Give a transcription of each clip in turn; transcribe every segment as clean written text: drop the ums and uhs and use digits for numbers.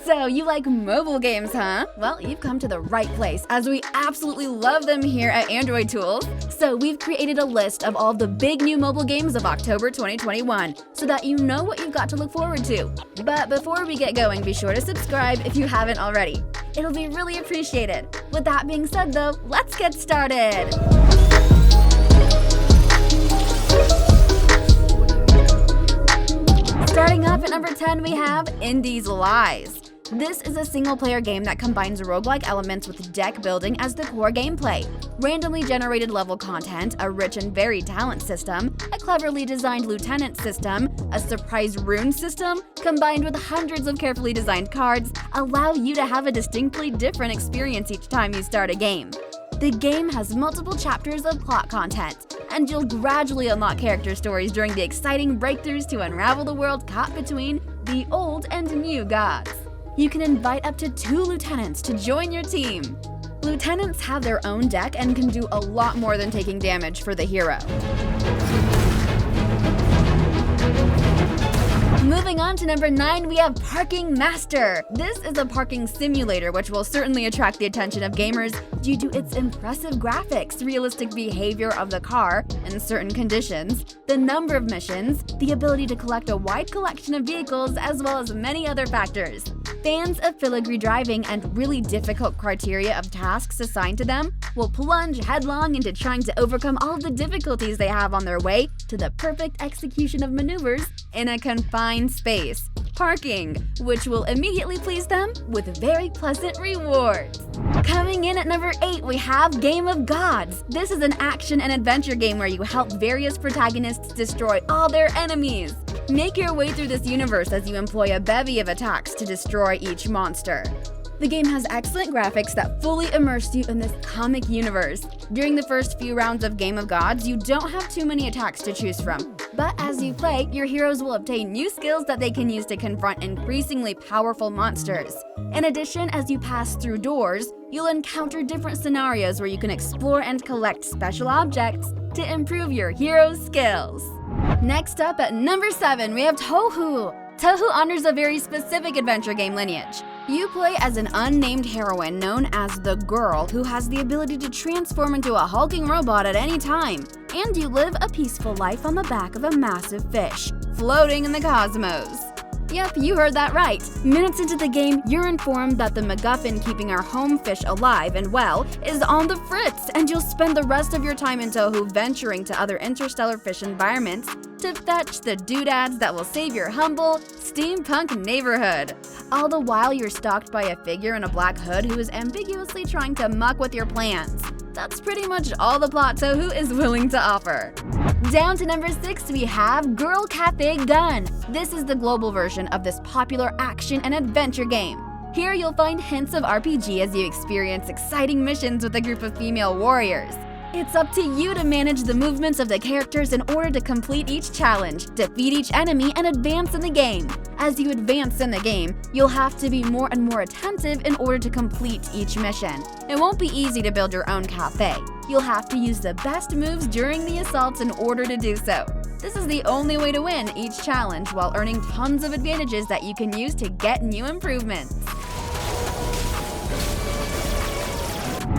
So, you like mobile games, huh? Well, you've come to the right place, as we absolutely love them here at Android Tools. So, we've created a list of all the big new mobile games of October 2021, so that you know what you've got to look forward to. But before we get going, be sure to subscribe if you haven't already. It'll be really appreciated. With that being said though, let's get started! Starting off at number 10, we have Indies Lies. This is a single-player game that combines roguelike elements with deck building as the core gameplay, randomly generated level content, a rich and varied talent system, a cleverly designed lieutenant system, a surprise rune system, combined with hundreds of carefully designed cards, allow you to have a distinctly different experience each time you start a game. The game has multiple chapters of plot content, and you'll gradually unlock character stories during the exciting breakthroughs to unravel the world caught between the old and new gods. You can invite up to 2 lieutenants to join your team. Lieutenants have their own deck and can do a lot more than taking damage for the hero. Moving on to number 9, we have Parking Master. This is a parking simulator which will certainly attract the attention of gamers due to its impressive graphics, realistic behavior of the car in certain conditions, the number of missions, the ability to collect a wide collection of vehicles, as well as many other factors. Fans of filigree driving and really difficult criteria of tasks assigned to them will plunge headlong into trying to overcome all of the difficulties they have on their way to the perfect execution of maneuvers in a confined space, parking, which will immediately please them with very pleasant rewards. Coming in at number 8, we have Game of Gods. This is an action and adventure game where you help various protagonists destroy all their enemies. Make your way through this universe as you employ a bevy of attacks to destroy each monster. The game has excellent graphics that fully immerse you in this comic universe. During the first few rounds of Game of Gods, you don't have too many attacks to choose from. But as you play, your heroes will obtain new skills that they can use to confront increasingly powerful monsters. In addition, as you pass through doors, you'll encounter different scenarios where you can explore and collect special objects to improve your hero's skills. Next up at number 7, we have Tohu. Tohu honors a very specific adventure game lineage. You play as an unnamed heroine known as the Girl who has the ability to transform into a hulking robot at any time, and you live a peaceful life on the back of a massive fish, floating in the cosmos. Yep, you heard that right. Minutes into the game, you're informed that the MacGuffin keeping our home fish alive and well is on the fritz, and you'll spend the rest of your time in Tohu venturing to other interstellar fish environments to fetch the doodads that will save your humble, steampunk neighborhood. All the while, you're stalked by a figure in a black hood who is ambiguously trying to muck with your plans. That's pretty much all the plot Tohu is willing to offer. Down to number 6, we have Girl Cafe Gun. This is the global version of this popular action and adventure game. Here you'll find hints of RPG as you experience exciting missions with a group of female warriors. It's up to you to manage the movements of the characters in order to complete each challenge, defeat each enemy, and advance in the game. As you advance in the game, you'll have to be more and more attentive in order to complete each mission. It won't be easy to build your own cafe. You'll have to use the best moves during the assaults in order to do so. This is the only way to win each challenge while earning tons of advantages that you can use to get new improvements.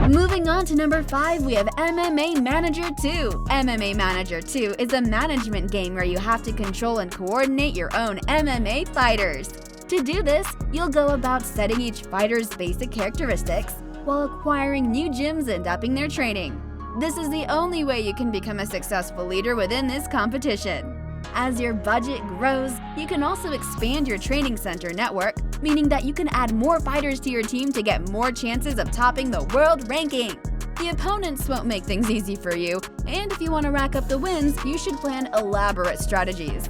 Moving on to number 5, we have MMA Manager 2. MMA Manager 2 is a management game where you have to control and coordinate your own MMA fighters. To do this, you'll go about setting each fighter's basic characteristics while acquiring new gyms and upping their training. This is the only way you can become a successful leader within this competition. As your budget grows, you can also expand your training center network, meaning that you can add more fighters to your team to get more chances of topping the world ranking. The opponents won't make things easy for you, and if you want to rack up the wins, you should plan elaborate strategies.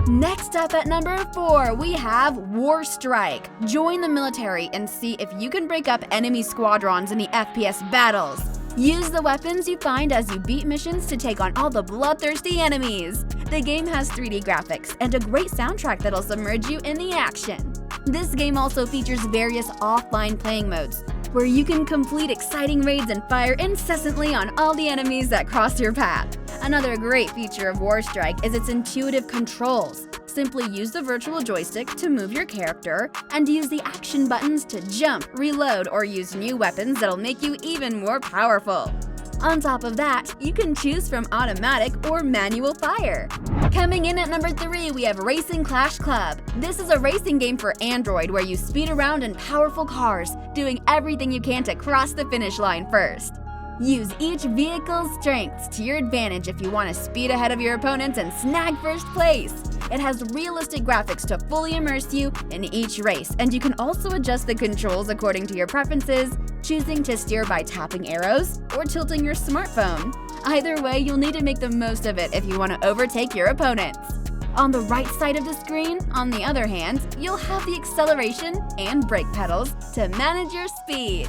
Next up at number 4, we have WarStrike. Join the military and see if you can break up enemy squadrons in the FPS battles. Use the weapons you find as you beat missions to take on all the bloodthirsty enemies. The game has 3D graphics and a great soundtrack that'll submerge you in the action. This game also features various offline playing modes, where you can complete exciting raids and fire incessantly on all the enemies that cross your path. Another great feature of WarStrike is its intuitive controls. Simply use the virtual joystick to move your character, and use the action buttons to jump, reload, or use new weapons that'll make you even more powerful. On top of that, you can choose from automatic or manual fire. Coming in at number 3, we have Racing Clash Club. This is a racing game for Android where you speed around in powerful cars, doing everything you can to cross the finish line first. Use each vehicle's strengths to your advantage if you want to speed ahead of your opponents and snag first place. It has realistic graphics to fully immerse you in each race, and you can also adjust the controls according to your preferences, choosing to steer by tapping arrows or tilting your smartphone. Either way, you'll need to make the most of it if you want to overtake your opponents. On the right side of the screen, on the other hand, you'll have the acceleration and brake pedals to manage your speed.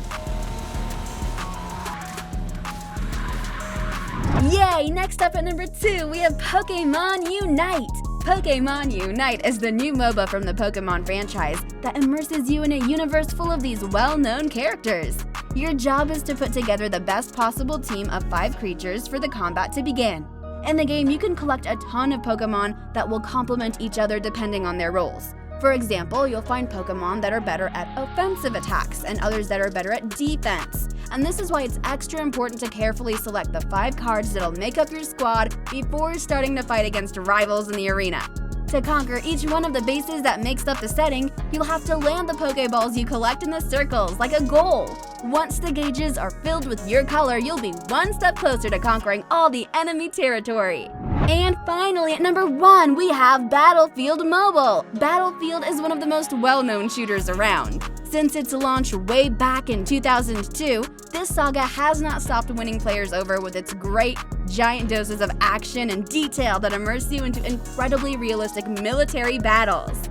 Yay! Next up at number 2, we have Pokémon UNITE. Pokémon UNITE is the new MOBA from the Pokémon franchise that immerses you in a universe full of these well-known characters. Your job is to put together the best possible team of 5 creatures for the combat to begin. In the game, you can collect a ton of Pokémon that will complement each other depending on their roles. For example, you'll find Pokémon that are better at offensive attacks and others that are better at defense. And this is why it's extra important to carefully select the 5 cards that'll make up your squad before starting to fight against rivals in the arena. To conquer each one of the bases that makes up the setting, you'll have to land the Pokeballs you collect in the circles like a goal. Once the gauges are filled with your color, you'll be one step closer to conquering all the enemy territory. And finally, at number 1, we have Battlefield Mobile. Battlefield is one of the most well-known shooters around. Since its launch way back in 2002, this saga has not stopped winning players over with its great, giant doses of action and detail that immerse you into incredibly realistic military battles.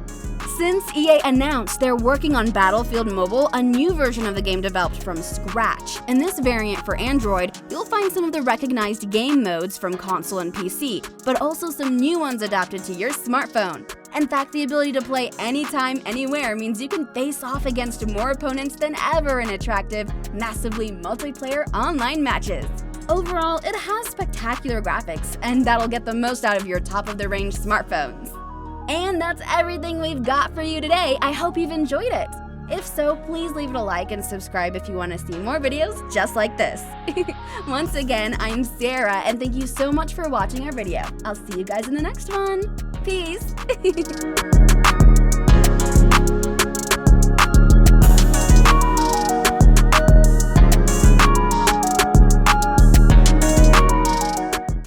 Since EA announced they're working on Battlefield Mobile, a new version of the game developed from scratch. In this variant for Android, you'll find some of the recognized game modes from console and PC, but also some new ones adapted to your smartphone. In fact, the ability to play anytime, anywhere means you can face off against more opponents than ever in attractive, massively multiplayer online matches. Overall, it has spectacular graphics, and that'll get the most out of your top-of-the-range smartphones. And that's everything we've got for you today. I hope you've enjoyed it. If so, please leave it a like and subscribe if you want to see more videos just like this. Once again, I'm Sarah, and thank you so much for watching our video. I'll see you guys in the next one. Peace!